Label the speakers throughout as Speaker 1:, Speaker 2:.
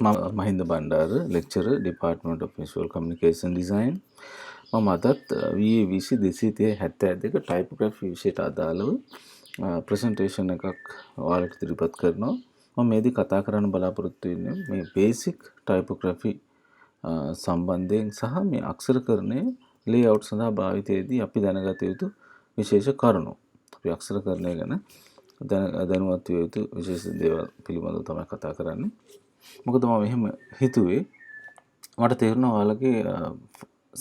Speaker 1: Mahinda Bandara lecturer department of visual communication design. මම අදත් VA 20272 ටයිපෝග්‍රැෆි විෂයට අදාළව ප්‍රසන්ටේෂන් එකක් ඔයාලට ඉදිරිපත් කරනවා. මම මේදී කතා කරන්න බලාපොරොත්තු වෙන්නේ මේ බේසික් ටයිපෝග්‍රැෆි සම්බන්ධයෙන් සහ මේ අක්ෂරකරණය ලේඅවුට් සඳහා භාවිතයේදී අපි දැනගත යුතු විශේෂ කරුණු. අපි අක්ෂරකරණය ගැන දැනුවත් විය යුතු විශේෂ දේවල් පිළිබඳව තමයි කතා කරන්නේ. මොකද මම එහෙම හිතුවේ මට තේරුණා ඔයාලගේ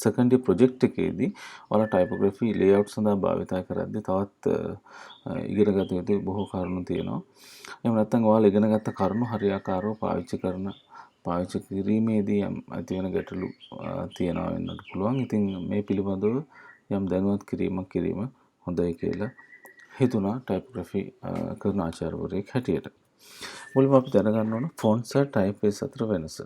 Speaker 1: සෙකන්ඩ් ඉයර් ප්‍රොජෙක්ට් එකේදී ඔයාලා ටයිපෝග්‍රැෆි ලේඅවුට් සඳහා භාවිත කරද්දී තවත් ඉගෙන ගත යුතු බොහෝ කරුණු තියෙනවා. එහෙම නැත්නම් ඔයාලා ඉගෙනගත්ත කරුණු හරියාකාරව පාවිච්චි කිරීමේදී ඇති වෙන ගැටලු තියෙනවා වෙන්නත් පුළුවන්. ඉතින් මේ පිළිබඳව යම් දැනුවත් කිරීම හොඳයි කියලා හිතුණා ටයිපෝග්‍රැෆි කරන ආචාර්යවරයෙක් හැටියට. මුලින්ම අපි දැනගන්න ඕන ෆොන්ට්ස් සහ ටයිප්ෆේස් අතර වෙනස.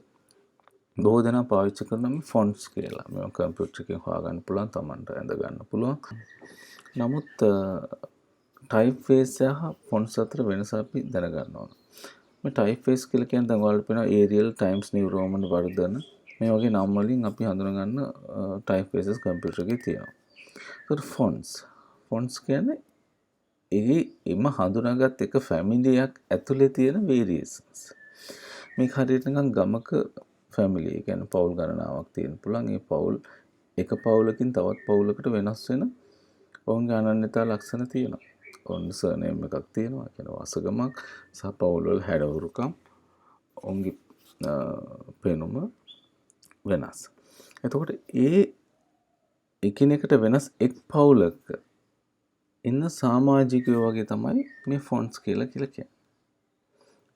Speaker 1: බොහෝ දෙනා පාවිච්චි කරන මේ ෆොන්ට්ස් කියලා. මේක කම්පියුටර් එකෙන් හොයාගන්න පුළුවන්, Tamanට ඇඳ ගන්න පුළුවන්. නමුත් ටයිප්ෆේස් සහ ෆොන්ට්ස් අතර වෙනස අපි දැනගන්න ඕන. මේ ටයිප්ෆේස් කියලා කියන්නේ දැන් ඔයාලට පේනවා Arial, Times New Roman, වර්ධන මේ වගේ නම් වලින් අපි හඳුනගන්න ටයිප්ෆේසස් කම්පියුටර් එකේ තියෙනවා. ඒකට ෆොන්ට්ස් කියන්නේ එම හඳුනාගත් එක ෆැමිලියක් ඇතුලේ තියෙන වේරියේෂන්ස්. මේක හරියට නිකන් ගමක ෆැමිලි, ඒ කියන්නේ පවුල් ගණනාවක් තියෙන්න පුළුවන්. ඒ පවුල් එක පවුලකින් තවත් පවුලකට වෙනස් වෙන ඔවුන්ගේ අනන්‍යතා ලක්ෂණ තියෙනවා. ඔවුන්ගේ සර්නේම් එකක් තියෙනවා. ඒ කියන්නේ වසගමක් සහ පවුල් වල හැඩවුරුකම් ඔවුන්ගේ පෙනුම වෙනස්. එතකොට ඒ එකිනෙකට වෙනස් එක් පවුලක ඉන්න සමාජිකයෝ වගේ තමයි මේ ෆොන්ට්ස් කියලා කියන්නේ.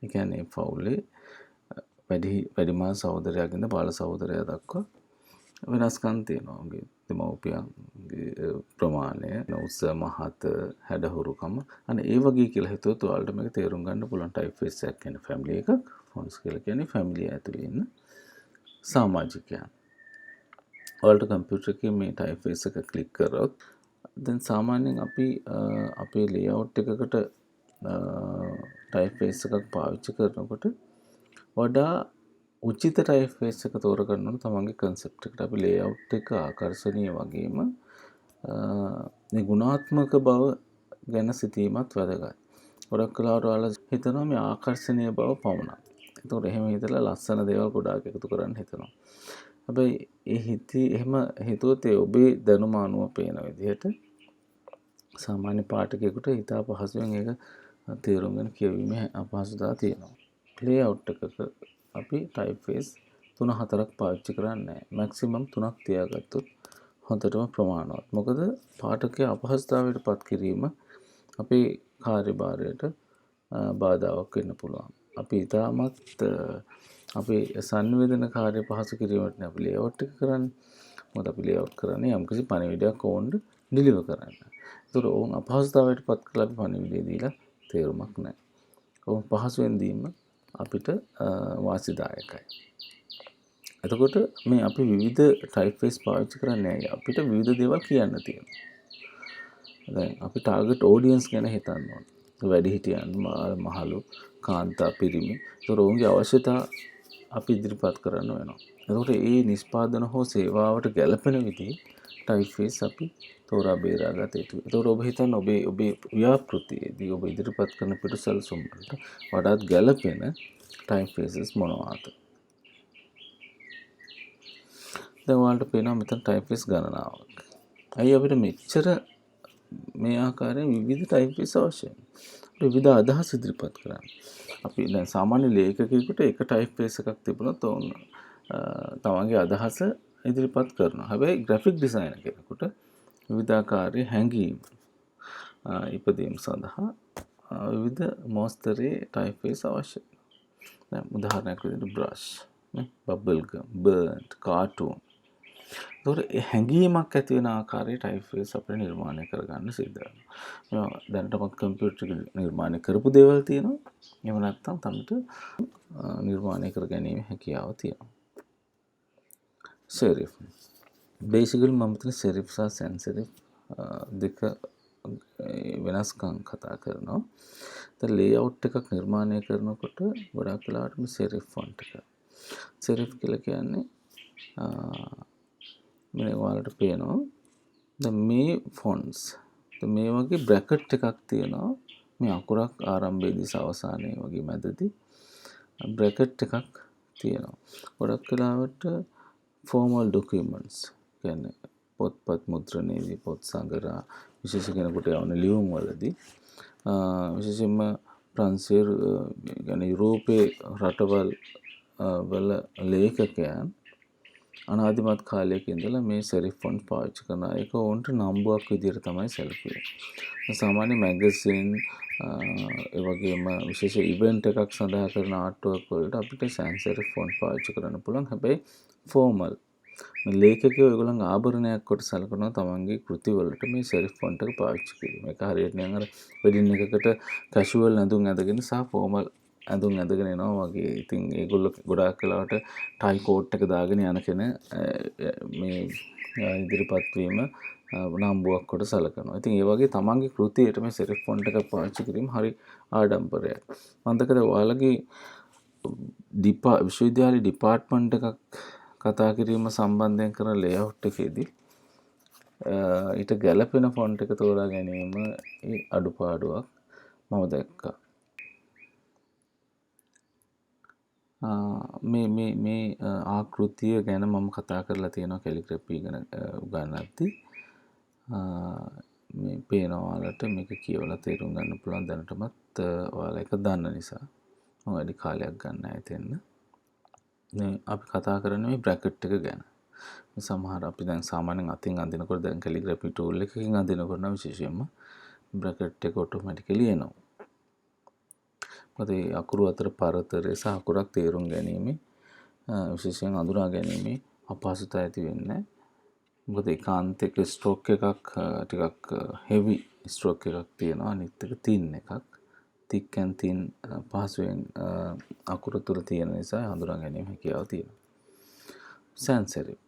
Speaker 1: ඒ කියන්නේ පවුලේ වැඩිමහල් සහෝදරයාගෙන්ද බාල සහෝදරයා දක්වා වෙනස්කම් තියෙනවා. ඔවුන්ගේ දෙමව්පියන්ගේ ප්‍රමාණය, උස මහත, හැඩහුරුකම අන්න ඒ වගේ කියලා හිතුවොත් ඔයාලට මේක තේරුම් ගන්න පුළුවන්. ටයිප්ෆේස් එකක් කියන්නේ ෆැමිලි එකක්, ෆොන්ට්ස් කියලා කියන්නේ ෆැමිලිය ඇතුලේ ඉන්න සමාජිකයන්. ඔයාලට කම්පියුටර් එකේ මේ ටයිප්ෆේස් එක ක්ලික් කරොත් දැන් සාමාන්‍යයෙන් අපි අපේ ලේඅවුට් එකකට ටයිප්ෆේස් එකක් පාවිච්චි කරනකොට වඩා උචිත ටයිප්ෆේස් එක තෝරගන්න ඕන තමන්ගේ කන්සෙප්ට් එකට. අපි ලේඅවුට් එක ආකර්ෂණීය වගේම මේ ගුණාත්මක බව ගැන සිතීමත් වැදගත්. ගොඩක් කලාවට ඔයාලා හිතනවා මේ ආකර්ෂණීය බව පමණයි. ඒතකොට එහෙම හිතලා ලස්සන දේවල් ගොඩාක් එකතු කරන්න හිතනවා. හැබැයි එහෙම හිතුවොත් ඒ ඔබේ දැනුම අනුව පේන විදිහට සාමාන්‍ය පාඨකයෙකුට ඉතා පහසුවෙන් ඒක තේරුම් ගන්න කියවීමේ අපහසුතාව තියෙනවා. ලේඅවුට් එකක අපි ටයිප්ෆේස් 3-4ක් පාවිච්චි කරන්නේ නැහැ. මැක්සිමම් 3ක් තියාගත්තොත් හොඳටම ප්‍රමාණවත්. මොකද පාඨකයා අපහසුතාවයට පත් කිරීම අපේ කාර්යභාරයට බාධාවක් වෙන්න පුළුවන්. අපි ඉතාමත් අපේ සංවේදනකාරී පහසු කිරීමට අපි ලේඅවුට් එක කරන්නේ. මොකද අපි ලේඅවුට් කරන්නේ යම්කිසි පණිවිඩයක් ඕන්ට ඩිලිවර් කරන්න. ඒතර ඕන් අපහසුතාවයට පත් කරලා අපි පණිවිඩය දීලා තේරුමක් නැහැ. ඕන් පහසුවෙන් දීම අපිට වාසිදායකයි. එතකොට මේ අපි විවිධ ටයිප්ෆේස් පාවිච්චි කරන්නේ අපිට විවිධ දේවල් කියන්න තියෙනවා. දැන් අපි ටාගට් ඔඩියන්ස් ගැන හිතන්න ඕනේ. වැඩිහිටියන්, මහලු, කාන්තා, පිරිමි. ඒතර ඔවුන්ගේ අවශ්‍යතා අපි ඉදිරිපත් කරන්න වෙනවා. එතකොට ඒ නිෂ්පාදන හෝ සේවාවට ගැළපෙන විදිහේ ටයිප්ෆේස් අපි තෝරා බේරා ගත යුතුයි. එතකොට ඔබ හිතන්න ඔබේ ව්‍යාපෘතියේදී ඔබ ඉදිරිපත් කරන පිටුසැලසුම් වලට වඩාත් ගැළපෙන ටයිප්ෆේසස් මොනවාද? දැන් ඔයාලට පේනවා මෙතන ටයිප්ෆේස් ගණනාවක්. අයි අපිට මෙච්චර මේ ආකාරයෙන් විවිධ ටයිප්ෆේස් අවශ්‍යයි. විවිධ අදහස් ඉදිරිපත් කරන්න. අපි දැන් සාමාන්‍ය ලේඛකයෙකුට එක ටයිප්ෆේස් එකක් තිබුණොත් ඔවුන් තමන්ගේ අදහස ඉදිරිපත් කරනවා. හැබැයි ග්‍රැෆික් ඩිසයිනර් කෙනෙකුට විවිධාකාරී හැඟීම් ඉපදීම සඳහා විවිධ මොස්තරේ ටයිප්ෆේස් අවශ්‍යයි. දැන් උදාහරණයක් විදිහට බ්‍රෂ්, බබල් ගම්, බර්න්ට්, කාටූන්. ඒතකොට හැඟීමක් ඇති වෙන ආකාරයේ ටයිප්ෆේස් අපිට නිර්මාණය කරගන්න සිද්ධ වෙනවා. දැනටමත් කම්පියුටර් එක නිර්මාණය කරපු දේවල් තියෙනවා. එහෙම නැත්නම් තමට නිර්මාණය කර ගැනීම හැකියාව තියෙනවා. සෙරිෆ්. බේසිකලි මම මෙතන සෙරිෆ් සහ සැන්ස් සෙරිෆ් දෙක වෙනස්කම් කතා කරනවා. ලේඅවුට් එකක් නිර්මාණය කරනකොට ගොඩාක් වෙලාවට මේ සෙරිෆ් ෆොන්ට් එක සෙරිෆ් කියලා කියන්නේ මේ ඔයාලට පේනවා දැන් මේ ෆොන්ට්ස් මේ වගේ බ්‍රැකට් එකක් තියෙනවා මේ අකුරක් ආරම්භයේදී සහ අවසානයේ වගේ මැදදී බ්‍රැකට් එකක් තියෙනවා. ගොඩක් වෙලාවට ෆෝමල් ඩොකියුමන්ට්ස් කියන්නේ පොත්පත් මුද්‍රණයේදී පොත් සංගරා විශේෂ කෙනෙකුට යවන ලියුම් වලදී විශේෂයෙන්ම ප්‍රංශයේ කියන්නේ යුරෝපයේ රටවල් වල ලේඛකයන් අනාදිමත් කාලයක ඉඳලා මේ සෙරිෆ් ෆොන්ට් පාවිච්චි කරන එක ඕන්ට නම්බුවක් විදිහට තමයි සැලකුවේ. සාමාන්‍ය මැගසින් ඒ වගේම විශේෂ ඉවෙන්ට් එකක් සඳහා කරන ආර්ට් වර්ක් වලට අපිට සෑන්ස් සෙරිෆ් ෆොන්ට් පාවිච්චි කරන්න පුළුවන්. හැබැයි ෆෝමල් මේ ලේඛකයෝ ඒගොල්ලන් ආභරණයක් කොට සලකනවා තමන්ගේ කෘති වලට මේ සෙරිෆ් ෆොන්ට් එක පාවිච්චි කිරීම. ඒක හරියට නිකන් අර වෙඩින් එකකට කැෂුවල් ඇඳුම් ඇඳගෙන සහ ෆෝමල් ඇඳුම් ඇඳගෙන එනවා වගේ. ඉතින් ඒගොල්ලෝ ගොඩාක් වෙලාවට ටයි කෝට් එක දාගෙන යන කෙනෙක් මේ ඉදිරිපත් වීම නම්බුවක් කොට සලකනවා. ඉතින් ඒ වගේ තමන්ගේ කෘතියට මේ සෙරිෆ් ෆොන්ට් එක පාවිච්චි කිරීම හරි ආඩම්බරයක්. මන්දකද ඔයාලගේ විශ්වවිද්‍යාලයේ ඩිපාර්ට්මන්ට් එකක් කතා කිරීම සම්බන්ධයෙන් කරන ලේඅවුට් එකේදී ඊට ගැළපෙන ෆොන්ට් එක තෝරා ගැනීම අඩුපාඩුවක් මම දැක්කා. මේ ආකෘතිය ගැන මම කතා කරලා තියෙනවා කැලිග්‍රැෆි ඉගෙන උගන්වද්දී. මේ පේනවා ඔයාලට මේක කියවලා තේරුම් ගන්න පුළුවන් දැනටමත් ඔයාලා ඒක දන්න නිසා මම වැඩි කාලයක් ගන්න ඇතෙන්න. අපි කතා කරන්නේ මේ බ්‍රැකට් එක ගැන. සමහර අපි දැන් සාමාන්‍යයෙන් අතින් අඳිනකොට දැන් කැලිග්‍රැෆි ටූල් එකකින් අඳිනකොට නම් විශේෂයෙන්ම බ්‍රැකට් එක ඔටෝමැටිකලි එනවා. මොකද ඒ අකුරු අතර පරතරය සහ අකුරක් තේරුම් ගැනීම විශේෂයෙන් අඳුනා ගැනීම අපහසුතාවය ඇති වෙන්නේ. මොකද ඒකාන්තයක ස්ට්‍රෝක් එකක් ටිකක් හෙවි ස්ට්‍රෝක් එකක් තියෙනවා. අනිත් එක තින් එකක්. thick and thin පහසුවෙන් අකුරු තුල තියෙන නිසා හඳුනා ගැනීම හැකියාව තියෙනවා. sans serif.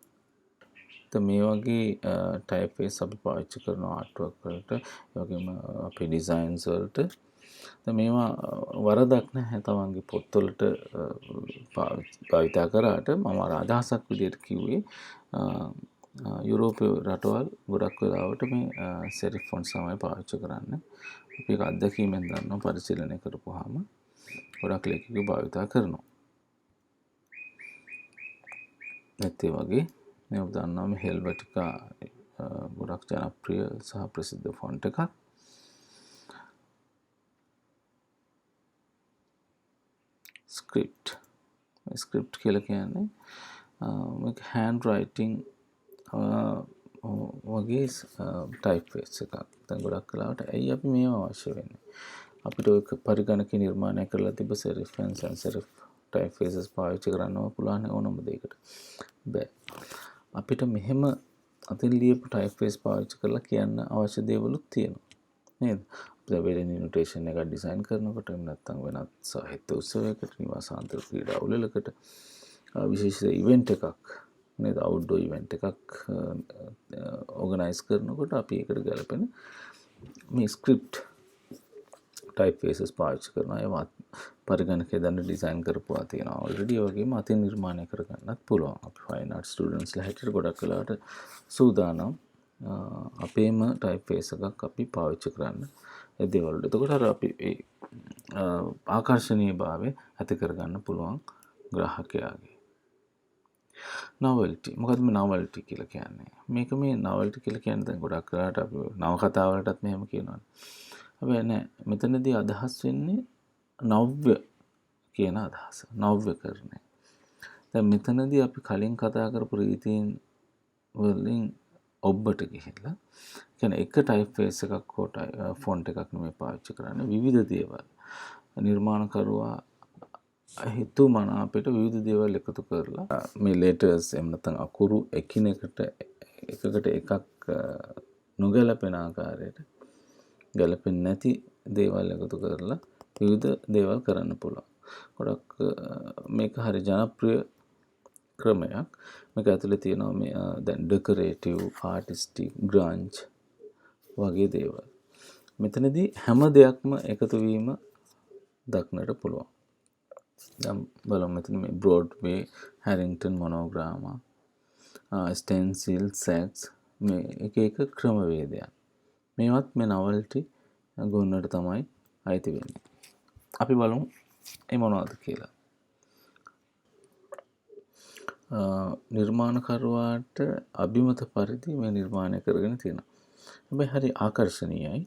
Speaker 1: මේ වගේ ටයිප් ෆේස් අපි පාවිච්චි කරන ආර්ට් වර්ක් වලට, ඒ වගේම අපේ ඩිසයින්ස් වලට. මේවා වරදක් නැහැ තමන්ගේ පොත්වලට භාවිතා කරාට මම අදහසක් විදිහට කිව්වේ යුරෝපීය රටවල් ගොඩක් වෙලාවට මේ සෙරිෆ් ෆොන්ට් තමයි පාවිච්චි කරන්නේ. අපි ඒක අත්දැකීමෙන් දන්නවා පරිශීලනය කරපුවාම ගොඩක් ලේඛකයෝ භාවිතා කරනවා. ඒත් ඒ වගේ මේ ඔබ දන්නවා මේ හෙල්වටිකා ගොඩක් ජනප්‍රිය සහ ප්‍රසිද්ධ ෆොන්ට් එකක්. ස්ක්‍රිප්ට් කියලා කියන්නේ මේක හෑන්ඩ් රයිටිං වගේ ටයිප් ෆේස් එකක්. දැන් ගොඩක් වෙලාවට ඇයි අපි මේවා අවශ්‍ය වෙන්නේ? අපිට ඔය පරිගණක නිර්මාණය කරලා තිබ්බ සෙරිෆ් and sans serif type phases පාවිච්චි කරන්නව පුළුවන් ඕනම දෙයකට. බෑ. අපිට මෙහෙම අතින් ලියපු ටයිප් ෆේස් පාවිච්චි කරලා කියන්න අවශ්‍ය දේවලුත් තියෙනවා. නේද? වෙඩින් ඉන්විටේෂන් එකක් ඩිසයින් කරනකොට නැත්නම් වෙනත් සාහිත්‍ය උත්සවයකට, නිවාසාන්තර ක්‍රීඩා උළෙලකට, විශේෂ ඉවෙන්ට් එකක් නේද, අවුට්ඩෝර් ඉවෙන්ට් එකක් ඕගනයිස් කරනකොට අපි ඒකට ගැලපෙන මේ ස්ක්‍රිප්ට් ටයිප් ෆේසස් පාවිච්චි කරනවා. ඒවා පරිගණකයේ දැන් ඩිසයින් කරපුවා තියෙනවා ඔල්රෙඩි. ඒ වගේම අතින් නිර්මාණය කරගන්නත් පුළුවන්. අපි ෆයින් ආර්ට් ස්ටුඩන්ට්ස්ලා හැටියට ගොඩක් වෙලාවට සූදානම් අපේම ටයිප් ෆේස් එකක් අපි පාවිච්චි කරන්න ඒ දේවල් වලට. එතකොට අර අපි ආකර්ෂණීය භාවය ඇති කරගන්න පුළුවන් ග්‍රාහකයාගේ. novelty. මොකද මේ novelty කියලා කියන්නේ? මේක මේ novelty කියලා කියන්නේ දැන් ගොඩක් වෙලාවට අපි නවකතා වලටත් මෙහෙම කියනවානේ. හැබැයි නෑ, මෙතනදී අදහස් වෙන්නේ නව්‍ය කියන අදහස. නව්‍යකරණය. දැන් මෙතනදී අපි කලින් කතා කරපු රීතීන් වලින් ඔබට ගිහිල්ලා කියන්නේ එක ටයිප් ෆේස් එකක් හෝ ෆොන්ට් එකක් නෙමෙයි පාවිච්චි කරන්නේ. විවිධ දේවල් නිර්මාණකරුවා හිතුමනාපෙට විවිධ දේවල් එකතු කරලා මේ ලෙටර්ස් එහෙම නැත්නම් අකුරු එකකට එකක් නොගැලපෙන ආකාරයට ගැලපෙන්නේ නැති දේවල් එකතු කරලා විවිධ දේවල් කරන්න පුළුවන්. ගොඩක් මේක හරි ජනප්‍රිය ක්‍රමයක්. මේක ඇතුලේ තියෙනවා මේ දැන් ඩෙකොරේටිව්, ආටිස්ටික්, ග්‍රන්ජ් වගේ දේවල්. මෙතනදී හැම දෙයක්ම එකතු වීම දක්නට පුළුවන්. දැන් බලමු මෙතන මේ බ්‍රෝඩ්වේ, හැරින්ග්ටන් මොනෝග්‍රාමා, ස්ටෙන්සිල්, සැක්ස් මේ එක එක ක්‍රමවේදයන්. මේවත් මේ නවල්ටි ගොන්නට තමයි අයිති වෙන්නේ. අපි බලමු ඒ මොනවද කියලා. නිර්මාණකරුවාට අභිමත පරිදි මේ නිර්මාණය කරගෙන තියෙනවා. හැබැයි හරි ආකර්ශනීයයි.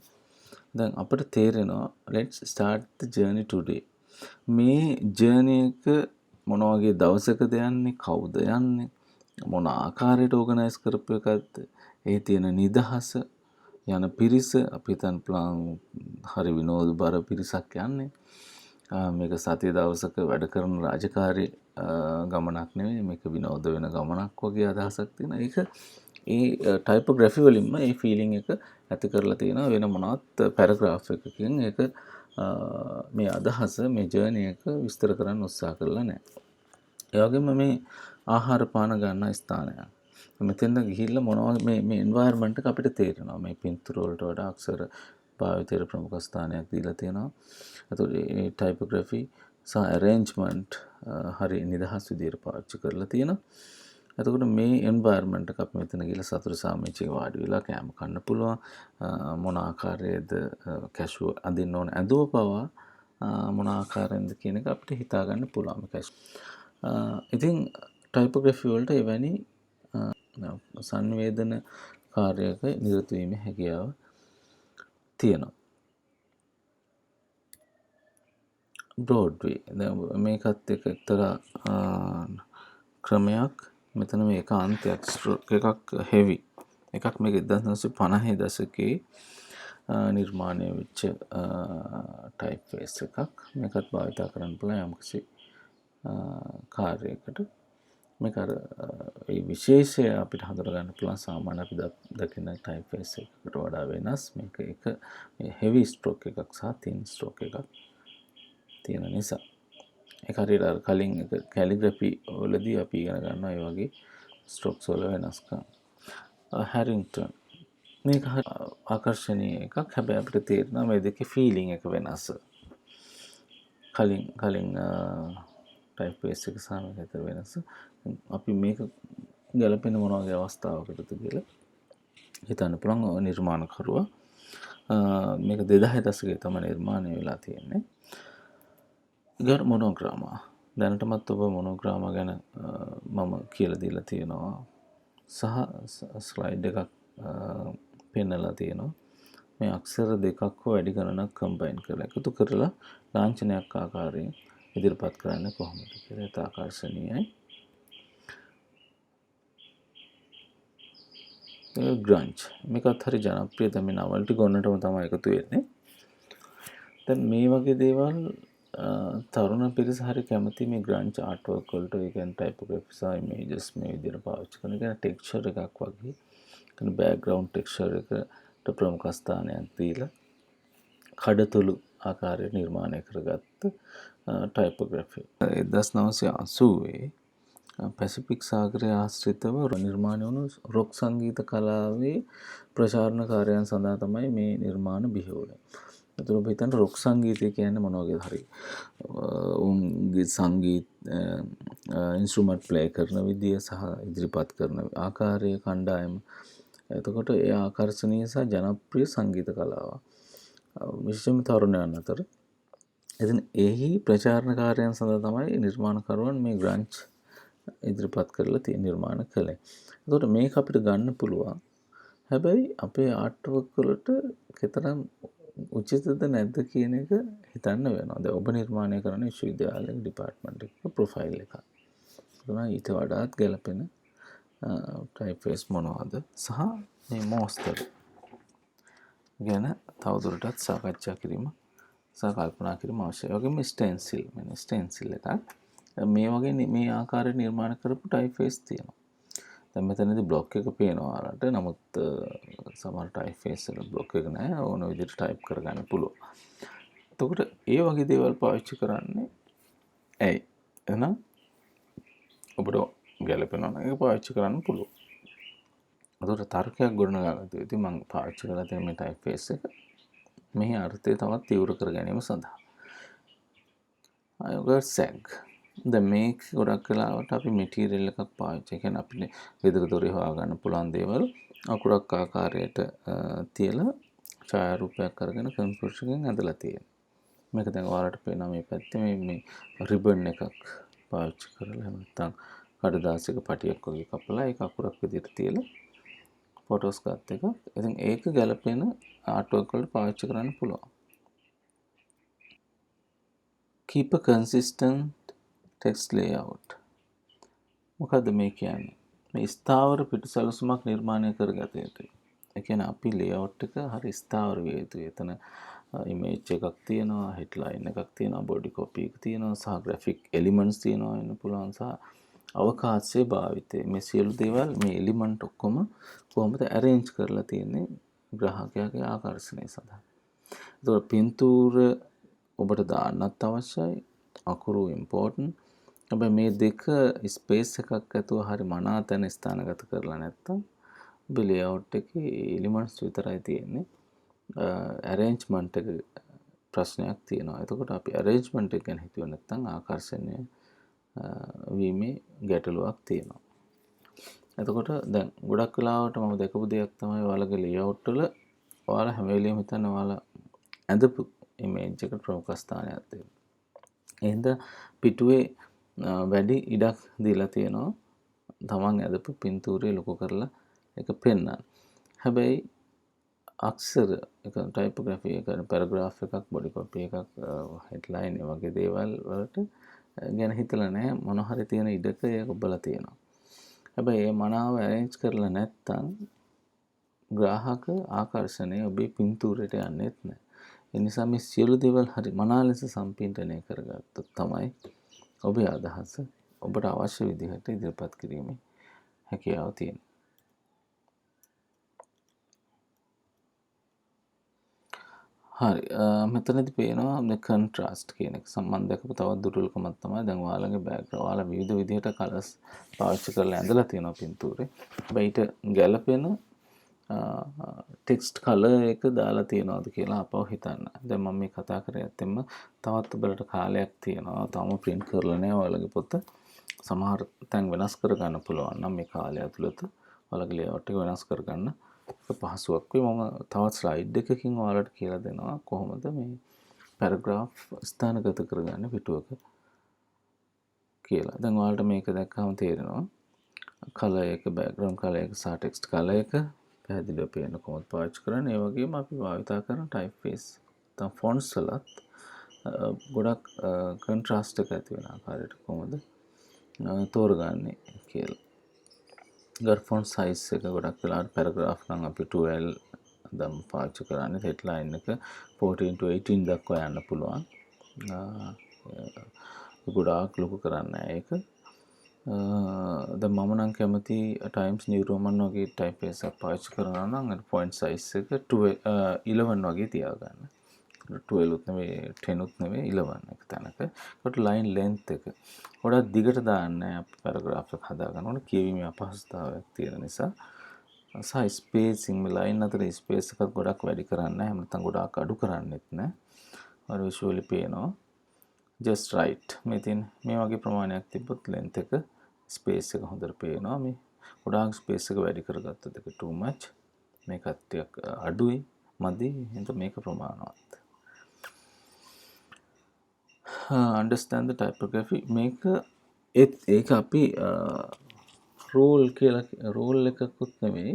Speaker 1: දැන් අපිට තේරෙනවා let's start the journey today. මේ ජර්නි එක මොන වගේ දවසකද යන්නේ, කවුද යන්නේ, මොන ආකාරයට ඕගනයිස් කරපු එකක්ද, ඒ තියෙන නිදහස, යන පිරිස අපි හිතන්න පුළුවන් හරි විනෝදබර පිරිසක් යන්නේ. මේක සතිය දවසක වැඩ කරන රාජකාරී ගමනක් නෙවෙයි, මේක විනෝද වෙන ගමනක් වගේ අදහසක් තියෙන. ඒක ඒ ටයිපෝග්‍රැෆි වලින්ම ඒ ෆීලිං එක ඇති කරලා තියෙනවා. වෙන මොනවත් පැරග්‍රාෆ් එකකින් ඒක මේ අදහස මේ ජර්නි එක විස්තර කරන්න උත්සාහ කරලා නැහැ. ඒ වගේම මේ ආහාර පාන ගන්න ස්ථානයක්. මෙතෙන්ද ගිහිල්ලා මොනවා මේ එන්වයරන්මන්ට් එක අපිට තේරෙනවා. මේ පින්තූර වලට වඩා අක්ෂර භාවිතයට ප්‍රමුඛ ස්ථානයක් දීලා තියෙනවා. එතකොට මේ ටයිපෝග්‍රැෆි සහ ඇරේන්ජ්මන්ට් හරි නිදහස් විදියට පාවිච්චි කරලා තියෙනවා. එතකොට මේ එන්වයරන්මන්ට් එක අපි මෙතන ගිහලා සතුරු සාමිච්චික වාඩි වෙලා කෑම කන්න පුළුවන්. මොන ආකාරයේද කැෂුවල් අඳින්න ඕන ඇඳුම පවා මොන ආකාරයෙන්ද කියන එක අපිට හිතා ගන්න පුළුවන්. ඉතින් ටයිපෝග්‍රැෆි වලට එවැනි සංවේදන කාර්යයක නිරත වීමේ හැකියාව තියෙනවා. බ්‍රෝඩ්වේ මේකත් එක්තරා ක්‍රමයක්. මෙතන මේක අන්තයක් ස්ට්‍රෝක් එකක් හෙවි එකක්. මේක 1950 දශකයේ නිර්මාණය වෙච්ච ටයිප් ෆේස් එකක්. මේකත් භාවිතා කරන්න පුළුවන් යම්කිසි කාර්යයකට. මේක අර ඒ විශේෂය අපිට හඳුනගන්න පුළුවන් සාමාන්‍ය අපි දකින ටයිප් ෆේස් එකකට වඩා වෙනස්. මේක එක හෙවි ස්ට්‍රෝක් එකක් සහ තින් ස්ට්‍රෝක් එකක් තියෙන නිසා. ඒක හරියට අර කලින් එක කැලිග්‍රැෆි වලදී අපි ඉගෙන ගන්නවා ඒ වගේ ස්ට්‍රෝක්ස් වල වෙනස්කම්. හැරින්ග්ටන් මේක ආකර්ශනීය එකක්. හැබැයි අපිට තේරෙනවා මේ දෙකේ ෆීලිං එක වෙනස්. කලින් ටයිප් ෆේස් එක සහ මේක අතර වෙනස. අපි මේක ගැලපෙන මොන වගේ අවස්ථාවකටද කියලා හිතන්න පුළුවන්. නිර්මාණකරුවා මේක 2000 දශකයේ තමයි නිර්මාණය වෙලා තියෙන්නේ. ඊගොඩ මොනෝග්‍රාමා. දැනටමත් ඔබ මොනෝග්‍රාමා ගැන මම කියලා දීලා තියෙනවා සහ ස්ලයිඩ් එකක් පෙන්නලා තියෙනවා. මේ අක්ෂර දෙකක් හෝ වැඩි ගණනක් කම්බයින් කරලා එකතු කරලා ලාංඡනයක් ආකාරයෙන් ඉදිරිපත් කරන්න කොහොමද කියලා. ඒක ආකර්ශනීයයි. ග්‍රන්ච් මේකත් හරි ජනප්‍රිය. දැන් මේ නවල්ටි ගොන්නටම තමයි එකතු වෙන්නේ. දැන් මේ වගේ දේවල් තරුණ පිරිස හරි කැමති මේ ග්‍රන්ච් ආර්ට් වර්ක් වලට. ඒ කියන්නේ ටයිපෝග්‍රැෆි සහ ඉමේජස් මේ විදිහට පාවිච්චි කරන. ඒ ටෙක්ස්චර් එකක් වගේ. ඒ බෑග්ග්‍රවුන්ඩ් ටෙක්ස්චර් එකට ප්‍රමුඛ ස්ථානයක් දීලා කඩතුළු ආකාරයට නිර්මාණය කරගත්ත ටයිපෝග්‍රැෆි. 1980 පැසිෆික් සාගරය ආශ්‍රිතව නිර්මාණය වුණු රොක් සංගීත කලාවේ ප්‍රචාරණකාරයන් සඳහා තමයි මේ නිර්මාණ බිහි වුණේ. එතකොට ඔබ හිතන්න රොක් සංගීතය කියන්නේ මොන වගේද? හරි උන්ගේ සංගීත ඉන්ස්ට්‍රුමන්ට් ප්ලේ කරන විදිය සහ ඉදිරිපත් කරන ආකාරය කණ්ඩායම. එතකොට ඒ ආකර්ශනීය සහ ජනප්‍රිය සංගීත කලාවක්. විශේෂයෙන්ම තරුණයන් අතර. ඉතින් එහි ප්‍රචාරණකාරයන් සඳහා තමයි නිර්මාණකරුවන් මේ ග්‍රන්ච් ඉදිරිපත් කරලා තියෙන නිර්මාණ කළේ. එතකොට මේක අපිට ගන්න පුළුවන්. හැබැයි අපේ ආර්ට් වර්ක් වලට කතරම් උචිතද නැද්ද කියන එක හිතන්න වෙනවා. දැන් ඔබ නිර්මාණය කරන විශ්වවිද්‍යාලයේ ඩිපාර්ට්මන්ට් එකක ප්‍රොෆයිල් එකක්. ඒක ඊට වඩාත් ගැළපෙන ටයිප් ෆේස් මොනවද සහ මේ මොස්තර ගැන තවදුරටත් සාකච්ඡා කිරීම සහ කල්පනා කිරීම අවශ්‍යයි. ඒ වගේම ස්ටෙන්සිල් එකක් මේ වගේ මේ ආකාරයට නිර්මාණ කරපු ටයිප් ෆේස් තියෙනවා. දැන් මෙතනදී බ්ලොක් එක පේනවා ඔයාලට. නමුත් සමහර ටයිප් ෆේස් වල බ්ලොක් එක නැහැ. ඕන විදිහට ටයිප් කරගන්න පුළුවන්. එතකොට ඒ වගේ දේවල් පාවිච්චි කරන්නේ ඇයි? එහෙනම් ඔබට ගැලපෙනවා නම් ඒක පාවිච්චි කරන්න පුළුවන්. එතකොට තර්කයක් ගොඩනගලා තියෙද්දි මම පාවිච්චි කරලා තියෙන මේ ටයිප් ෆේස් එක මෙහි අර්ථය තවත් තීව්‍ර කර ගැනීම සඳහා. අයග සැග් ද මේක් ගොඩක් කලාවට අපි මිටීරියල් එකක් පාවිච්චි කරන අපිට ගෙදර දොරේ හොයාගන්න පුළුවන් දේවල් අකුරක් ආකාරයට තියලා ඡායාරූපයක් අරගෙන කම්පියුටර් එකෙන් ඇඳලා තියෙනවා. මේක දැන් ඔයාලට පේනවා මේ පැත්තේ මේ රිබන් එකක් පාවිච්චි කරලා එහෙම නැත්නම් කඩදාසියක පටියක් වගේ කපලා ඒක අකුරක් විදිහට තියලා ෆොටෝස් ගත්ත එක. ඉතින් ඒක ගැලපෙන ආර්ට් වර්ක් වලට පාවිච්චි කරන්න පුළුවන්. keep a consistent text layout. මොකද්ද මේ කියන්නේ? මේ ස්ථාවර පිටුසලසුමක් නිර්මාණය කරගත යුතුයි. ඒ කියන්නේ අපි layout එක හරි ස්ථාවර විය යුතුයි. එතන image එකක් තියෙනවා, headline එකක් තියෙනවා, body copy එක තියෙනවා, සහ graphic elements තියෙනවා වෙන්න පුළුවන් සහ අවකාශයේ භාවිතය. මේ සියලු දේවල් මේ element ඔක්කොම කොහොමද arrange කරලා තියෙන්නේ ග්‍රාහකයාගේ ආකර්ෂණය සඳහා. ඒතකොට පින්තූර ඔබට දාන්නත් අවශ්‍යයි. අකුරු important. හැබැයි මේ දෙක ස්පේස් එකක් ඇතුව හරි මනා තැන ස්ථානගත කරලා නැත්තම් ඔබ layout එකේ elements විතරයි තියෙන්නේ. arrangement එක ප්‍රශ්නයක් තියෙනවා. එතකොට අපි arrangement එක ගැන හිතුවේ නැත්තම් ආකර්ෂණය වීමේ ගැටලුවක් තියෙනවා. එතකොට දැන් ගොඩක් වෙලාවට මම දැකපු දෙයක් තමයි ඔයාලගේ layout වල ඔයාලා හැම වෙලෙම හිතන්නේ ඔයාලා ඇඳපු image එකට ප්‍රමුඛ ස්ථානයක් දෙන්න. එහෙනම් පිටුවේ වැඩි ඉඩක් දීලා තියෙනවා තමන් ඇඳපු පින්තූරය ලොකු කරලා ඒක පෙන්වන්න. හැබැයි අක්ෂර එක ටයිපෝග්‍රැෆි එක පැරග්‍රාෆ් එකක් බොඩි කොපි එකක් හෙඩ්ලයින් ඒ වගේ දේවල් වලට ගැන හිතලා නැහැ මොන හරි තියෙන ඉඩක ඒක ඔබලා තියෙනවා. හැබැයි ඒ මනාව arrange කරලා නැත්තම් ග්‍රාහක ආකර්ෂණය ඔබේ පින්තූරයට යන්නේත් නැහැ. ඒ නිසා මේ සියලු දේවල් හරි මනා ලෙස සම්පින්ඩණය කරගත්තොත් තමයි ඔබේ අදහස ඔබට අවශ්‍ය විදිහට ඉදිරිපත් කිරීමේ හැකියාව තියෙනවා. හරි මෙතනදී පේනවා මේ contrast කියන එක සම්බන්ධ දැකපු තවත් දුර්වලකමක් තමයි දැන් ඔයාලගේ බෑග්‍රවුන්ඩ් ඔයාලා විවිධ විදිහට කලර්ස් පාවිච්චි කරලා ඇඳලා තියෙනවා පින්තූරේ. හැබැයි ඊට ගැළපෙන ටෙක්ස්ට් කලර් එක දාලා තියනවාද කියලා අපව හිතන්න. දැන් මම මේ කතා කරේ ඇත්තෙම තවත් ඔබලට කාලයක් තියෙනවා. තාම print කරලා නැහැ ඔයාලගේ පොත. සමහර තැන් වෙනස් කරගන්න පුළුවන් නම් මේ කාලය ඇතුළත ඔයාලගේ layout එක වෙනස් කරගන්න පහසුවක් වෙයි. මම තවත් ස්ලයිඩ් එකකින් ඔයාලට කියලා දෙනවා කොහොමද මේ පැරග්‍රාෆ් ස්ථානගත කරගන්න පිටුවක කියලා. දැන් ඔයාලට මේක දැක්කම තේරෙනවා. කලර් එක බෑග්‍රවුන්ඩ් කලර් එක සහ ටෙක්ස්ට් කලර් එක පැහැදිලිව පේන කොහොමද පාවිච්චි කරන්නේ. ඒ වගේම අපි භාවිතා කරන typeface තම ෆොන්ට්ස් වලත් ගොඩක් කොන්ට්‍රාස්ට් එක ඇති වෙන ආකාරයට කොහොමද තෝරගන්නේ කියලා. ගර් ෆොන්ට් සයිස් එක ගොඩක් වෙලාවට පැරග්‍රාෆ් නම් අපි 12 දම් පාවිච්චි කරන්නේ. හෙඩ්ලයින් එක 14 to 18 දක්වා යන්න පුළුවන්. ගොඩාක් ලොකු කරන්නේ ඒක. දැන් මම නම් කැමති ටයිම්ස් නිව් රෝමන් වගේ ටයිප්ෆේස් එකක් පාවිච්චි කරනවා නම් අර ෆොන්ට් සයිස් එක 11 වගේ තියාගන්න. 12 උත් නෙවෙයි 10 උත් නෙවෙයි 11 එක තැනක. ඒකට ලයින් ලෙන්ත් එක ගොඩක් දිගට දාන්න අපි පැරග්‍රාෆ් එක හදාගන්නකොට කියවීමේ අපහසුතාවයක් තියෙන නිසා සහ ස්පේසිං මේ ලයින් අතර ස්පේස් එකක් ගොඩක් වැඩි කරන්න නැහැ. එහෙම නැත්නම් ගොඩාක් අඩු කරන්නෙත් නැහැ. අර විෂුවලි පේනවා. just right මේ තියෙන මේ වගේ ප්‍රමාණයක් තිබ්බොත් length එක ස්පේස් එක හොඳට පේනවා. මේ ගොඩාක් ස්පේස් එක වැඩි කරගත්තොත් ඒක too much. මේකත් ටිකක් අඩුයි මදි. එහෙනම් මේක ප්‍රමාණවත්. understand the typography මේක ඒක අපි රූල් කියලා රූල් එකකුත් නෙමෙයි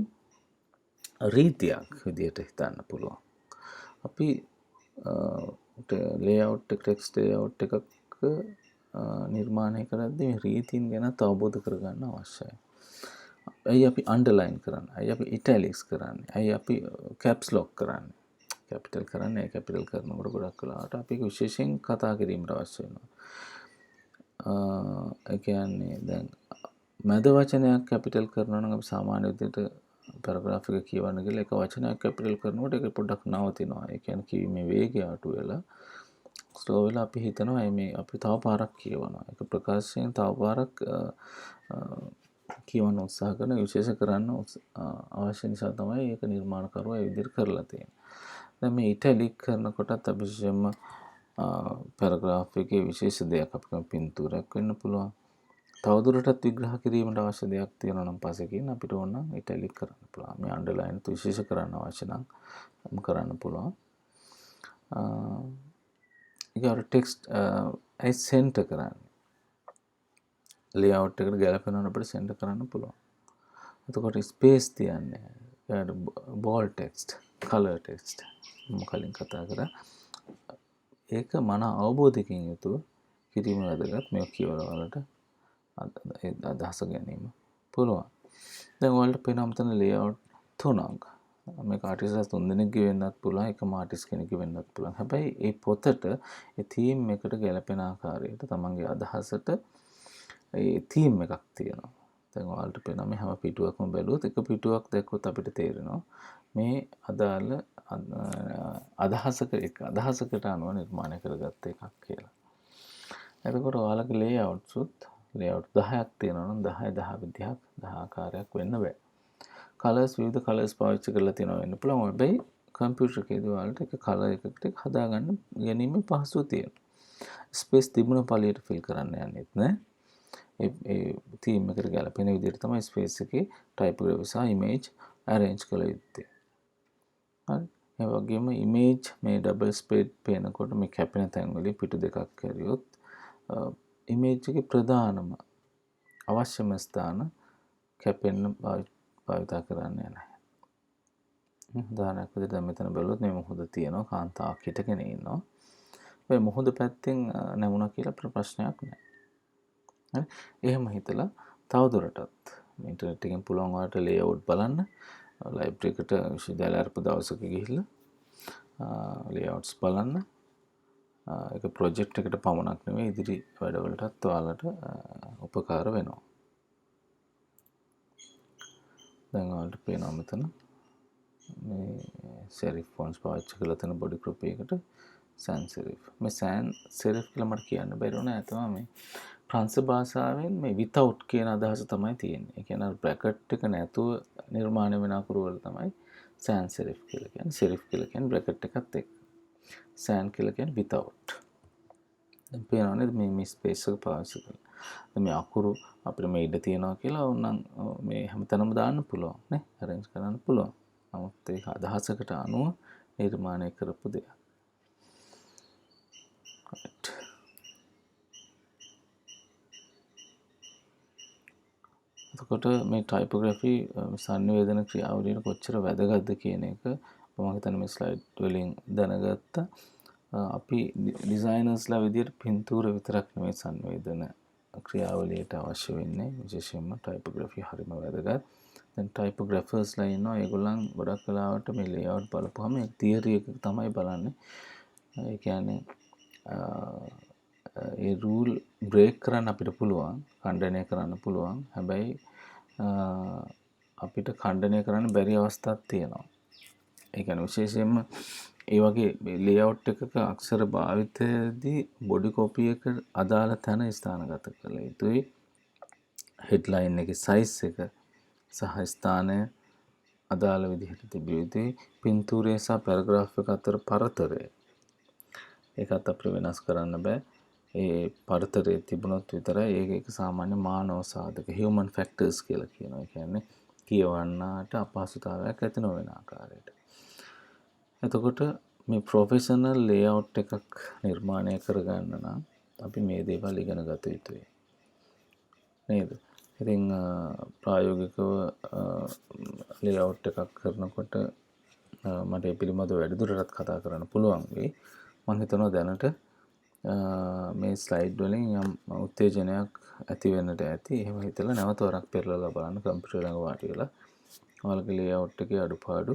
Speaker 1: රීතියක් විදිහට හිතන්න පුළුවන්. අපි layout එක text layout එකක් නිර්මාණය කරද්දී මේ රීතීන් ගැන අවබෝධ කරගන්න අවශ්‍යයි. ඇයි අපි underline කරන්නේ? ඇයි අපි italics කරන්නේ? ඇයි අපි caps lock කරන්නේ? capital කරන්නේ capital කරනකොට ගොඩක් වෙලාවට අපි විශේෂයෙන් කතා කිරීමට අවශ්‍ය වෙනවා. ඒ කියන්නේ දැන් මැද වචනයක් capital කරනවා නම් අපි සාමාන්‍ය විදිහට පැරග්‍රාෆ් එක කියවන්න ගිහලා එක වචනයක් capital කරනකොට ඒක පොඩ්ඩක් නවතිනවා. ඒ කියන්නේ කියවීමේ වේගය අඩු වෙලා ස්ලෝ වෙලා අපි හිතනවා මේ අපි තව පාරක් කියවනවා. ඒක ප්‍රකාශයෙන් තව පාරක් කියවන්න උත්සාහ කරන විශේෂ කරන්න අවශ්‍ය නිසා තමයි ඒක නිර්මාණකරුවා ඒ විදිහට කරලා තියෙන්නේ. දැන් මේ ඉටැලික් කරනකොටත් අපි විශේෂයෙන්ම පැරග්‍රාෆ් එකේ විශේෂ දෙයක් අපිට පින්තූරයක් වෙන්න පුළුවන්. තවදුරටත් විග්‍රහ කිරීමට අවශ්‍ය දෙයක් තියෙනවා නම් පසකින් අපිට ඕන නම් ඉටැලික් කරන්න පුළුවන්. මේ අන්ඩර්ලයින් විශේෂ කරන්න අවශ්‍ය නම් කරන්න පුළුවන්. ඊගොල්ලෝ ටෙක්ස්ට් ඒ සෙන්ටර් කරන්න. ලේඅවුට් එකට ගැලපෙනවන අපිට සෙන්ටර් කරන්න පුළුවන්. එතකොට ස්පේස් තියන්නේ. බෝල් ටෙක්ස්ට්, කලර් ටෙක්ස්ට් මම කලින් කතා කරා. ඒක මන අවබෝධයකින් යුතුව කිරීම වැදගත්. මේ කියවලා වලට අදහස ගැනීම පුළුවන්. දැන් ඔයාලට පේනවා මෙතන ලේඅවුට් 3ක්. මේක ආටිස්ට්ලා 3 දෙනෙක්ගේ වෙන්නත් පුළුවන්, එකම ආටිස්ට් කෙනෙක්ගේ වෙන්නත් පුළුවන්. හැබැයි මේ පොතට ඒ තීම් එකට ගැලපෙන ආකාරයට තමන්ගේ අදහසට ඒ තීම් එකක් තියෙනවා. දැන් ඔයාලට පේනවා මේ හැම පිටුවක්ම බැලුවොත් එක පිටුවක් දැක්කොත් අපිට තේරෙනවා මේ අදාළ අදහසකට අනුව නිර්මාණය කරගත්ත එකක් කියලා. එතකොට ඔයාලගේ ලේඅවුට් 10ක් තියෙනවා නම් 10 විදිහක් 10 ආකාරයක් වෙන්න බෑ. කලර්ස් විවිධ කලර්ස් පාවිච්චි කරලා තියෙනවා වෙන්න පුළුවන්. හැබැයි කම්පියුටර් එකේදී ඔයාලට එක කලර් එකකට හදාගන්න ගැනීම පහසුව තියෙනවා. ස්පේස් තිබුණ පළියට ෆිල් කරන්න යන්නෙත් නෑ. ඒ තීම් එකට ගැලපෙන විදිහට තමයි ස්පේස් එකේ ටයිපෝග්‍රැෆි සහ ඉමේජ් arrange කළ යුත්තේ. හරි. ඒ වගේම ඉමේජ් මේ ඩබල් ස්පේඩ් පේනකොට මේ කැපෙන තැන් වලින් පිටු දෙකක් කැරියොත් ඉමේජ් එකේ ප්‍රධානම අවශ්‍යම ස්ථාන කැපෙන්න භාවිතා කරන්නේ නැහැ. උදාහරණයක් විදිහට දැන් මෙතන බැලුවොත් මේ මුහුද තියෙනවා, කාන්තාවක් හිටගෙන ඉන්නවා. මේ මුහුද පැත්තෙන් නැමුණා කියලා ප්‍රශ්නයක් නැහැ. හරි. එහෙම හිතලා තවදුරටත් ඉන්ටර්නෙට් එකෙන් පුළුවන් ඔයාලට ලේඅවුට් බලන්න. ලයිබ්‍රරි එකට විශ්වවිද්‍යාලය අරපු දවසක ගිහිල්ලා ලේඅවුට්ස් බලන්න. ඒක ප්‍රොජෙක්ට් එකට පමණක් නෙවෙයි ඉදිරි වැඩවලටත් ඔයාලට උපකාර වෙනවා. දැන් ඔයාලට පේනවා මෙතන මේ සෙරිෆ් ෆොන්ට්ස් පාවිච්චි කරලා තියෙන බොඩි ක්‍රොප් එකකට sans serif. මේ sans serif කියලා මට කියන්න බැරි වුණා. තමයි මේ ප්‍රංශ භාෂාවෙන් මේ without කියන අදහස තමයි තියෙන්නේ. ඒ කියන්නේ බ්‍රැකට් එක නැතුව නිර්මාණය වෙන අකුරු වල තමයි sans serif කියලා කියන්නේ. serif කියලා කියන්නේ බ්‍රැකට් එකත් එක්ක. sans කියලා කියන්නේ without. දැන් පේනවනේ මේ ස්පේස් එක පාවිච්චි කරලා. දැන් මේ අකුරු අපිට මේ ඉඩ තියනවා කියලා ඕනනම් මේ හැමතැනම දාන්න පුළුවන් නේ. arrange කරන්න පුළුවන්. නමුත් ඒක අදහසකට අනුව නිර්මාණය කරපු දෙයක්. right. එතකොට මේ ටයිපෝග්‍රැෆි සංවේදන ක්‍රියාවලියට කොච්චර වැදගත්ද කියන එක මම හිතන්නේ මේ ස්ලයිඩ් වලින් දැනගත්තා. අපි ඩිසයිනර්ස්ලා විදියට පින්තූර විතරක් නෙමෙයි සංවේදන ක්‍රියාවලියට අවශ්‍ය වෙන්නේ. විශේෂයෙන්ම ටයිපෝග්‍රැෆි හරිම වැදගත්. දැන් ටයිපෝග්‍රැෆර්ස්ලා ඉන්නවා. ඒගොල්ලන් ගොඩක් වෙලාවට මේ ලේඅවුට් බලපුවාම ඒ තියරි එක තමයි බලන්නේ. ඒ කියන්නේ ඒ රූල් බ්‍රේක් කරන්න අපිට පුළුවන්, ඛණ්ඩනය කරන්න පුළුවන්. හැබැයි අපිට ඛණ්ඩනය කරන්න බැරි අවස්ථාවක් තියෙනවා. ඒ කියන්නේ විශේෂයෙන්ම ඒ වගේ ලේඅවුට් එකක අක්ෂර භාවිතයේදී බොඩි කොපි එක අදාළ තැන ස්ථානගත කළ යුතුයි. හෙඩ්ලයින් එකේ සයිස් එක සහ ස්ථානය අදාළ විදිහට තිබිය යුතුයි. පින්තූරය සහ පැරග්‍රාෆ් එක අතර පරතරය ඒකත් අපිට වෙනස් කරන්න බෑ. ඒ පරතරය තිබුණොත් විතරයි ඒක සාමාන්‍ය මානව සාධක human factors කියලා කියනවා. ඒ කියන්නේ කියවන්නට අපහසුතාවයක් ඇති නොවන ආකාරයට. එතකොට මේ ප්‍රොෆෙෂනල් ලේඅවුට් එකක් නිර්මාණය කරගන්න නම් අපි මේ දේවල් ඉගෙන ගත යුතුයි. නේද? ඉතින් ප්‍රායෝගිකව ලේඅවුට් එකක් කරනකොට මට ඒ පිළිබඳව වැඩිදුරටත් කතා කරන්න පුළුවන් වෙයි. මම හිතනවා දැනට මේ ස්ලයිඩ් වලින් යම් උත්තේජනයක් ඇති වෙන්නට ඇති. එහෙම හිතලා නැවත වරක් පෙරලලා බලන්න කම්පියුටර් ළඟ වාඩි වෙලා ඔයාලගේ ලේඅවුට් එකේ අඩුපාඩු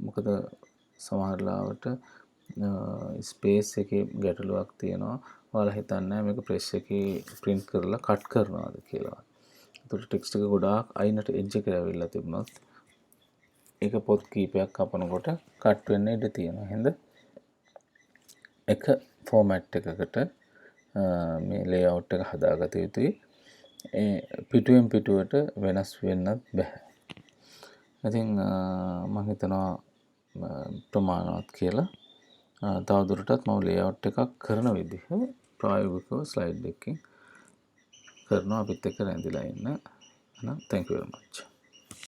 Speaker 1: මොකද සමහර ලාවට ස්පේස් එකේ ගැටලුවක් තියෙනවා. ඔයාලා හිතන්නේ මේක ප්‍රෙස් එකේ print කරලා කට් කරනවාද කියලා. ඒකට ටෙක්ස්ට් එක ගොඩාක් අයිනට එජ් එක ඇවිල්ලා තිබුණොත් ඒක පොත් කීපයක් කපනකොට කට් වෙන්න ඉඩ තියෙනවා. එහෙනම් එක ෆෝමැට් එකකට මේ ලේඅවුට් එක හදාගත යුතුයි. ඒ පිටුවෙන් පිටුවට වෙනස් වෙන්නත් බෑ. ඉතින් මම හිතනවා ප්‍රමාණවත් කියලා. තවදුරටත් මම ලේඅවුට් එකක් කරන විදිහ ප්‍රායෝගිකව ස්ලයිඩ් එකකින් කරනවා අපිත් එක්ක රැඳිලා ඉන්න. එහෙනම් thank you very much.